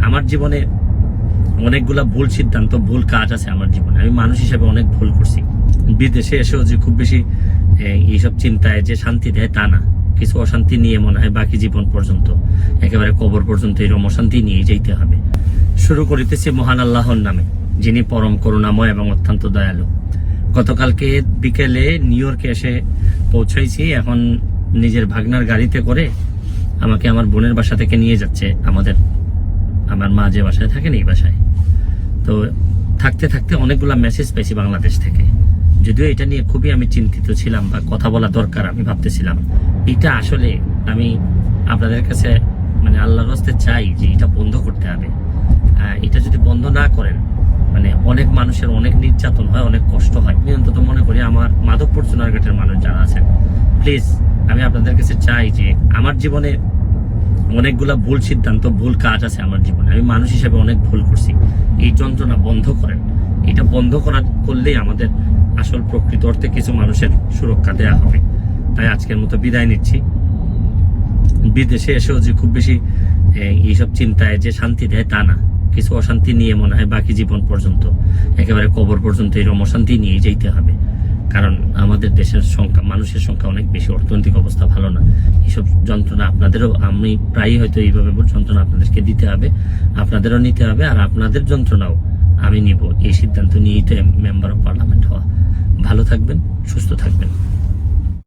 আমার জীবনে অনেকগুলা ভুল সিদ্ধান্ত, ভুল কাজ আছে আমার জীবনে। আমি মানুষ হিসেবে অনেক ভুল করছি। বিদেশে এসেও যে খুব বেশি এইসব চিন্তায় যে শান্তি দেয় তা না, কিছু অশান্তি নিয়ে মনে হয় বাকি জীবন পর্যন্ত, একেবারে কবর পর্যন্ত এরকম অশান্তি নিয়ে যেতে হবে। শুরু করিতেছি মহান আল্লাহর নামে, যিনি পরম করুণাময় এবং অত্যন্ত দয়ালু। গতকালকে বিকেলে নিউ ইয়র্কে এসে পৌঁছাইছি। এখন নিজের ভাগনার গাড়িতে করে আমাকে আমার বোনের বাসা থেকে নিয়ে যাচ্ছে আমার মা যে বাসায় থাকেন এই বাসায়। তো থাকতে থাকতে অনেকগুলা মেসেজ পেয়েছি বাংলাদেশ থেকে। যদিও এটা নিয়ে খুবই আমি চিন্তিত ছিলাম বা কথা বলা দরকার আমি ভাবতেছিলাম। এটা আসলে আমি আপনাদের কাছে মানে আল্লাহর রাস্তে চাই যে এটা বন্ধ করতে হবে। এটা যদি বন্ধ না করেন মানে অনেক মানুষের অনেক নির্যাতন হয়, অনেক কষ্ট হয়। আমি অন্তত মনে করি আমার মাধবপুর চুনারঘাটের মানুষ যারা আছেন, প্লিজ আমি আপনাদের কাছে চাই যে আমার জীবনে অনেকগুলা ভুল সিদ্ধান্ত, ভুল কাজ আছে আমার জীবনে। আমি মানুষ হিসেবে অনেক ভুল করছি। এই যন্ত্রণা বন্ধ করেন। এটা বন্ধ করলেই আমাদের আসল প্রকৃত অর্থে কিছু মানুষের সুরক্ষা দেয়া হবে। তাই আজকের মতো বিদায় নিচ্ছি। বিদেশে এসেও যে খুব বেশি এইসব চিন্তায় যে শান্তি দেয় তা না, কিছু অশান্তি নিয়ে মনে হয় বাকি জীবন পর্যন্ত, একেবারে কবর পর্যন্ত এরকম অশান্তি নিয়ে যেতে হবে। কারণ আমাদের দেশের সংখ্যা, মানুষের সংখ্যা অনেক বেশি, অর্থনৈতিক অবস্থা ভালো না। এইসব যন্ত্রণা আপনাদেরও, আমি প্রায়ই হয়তো এইভাবে যন্ত্রণা আপনাদেরকে দিতে হবে, আপনাদেরও নিতে হবে। আর আপনাদের যন্ত্রণাও আমি নিব। এই সিদ্ধান্ত নিয়েই তো মেম্বার অফ পার্লামেন্ট হওয়া। ভালো থাকবেন, সুস্থ থাকবেন।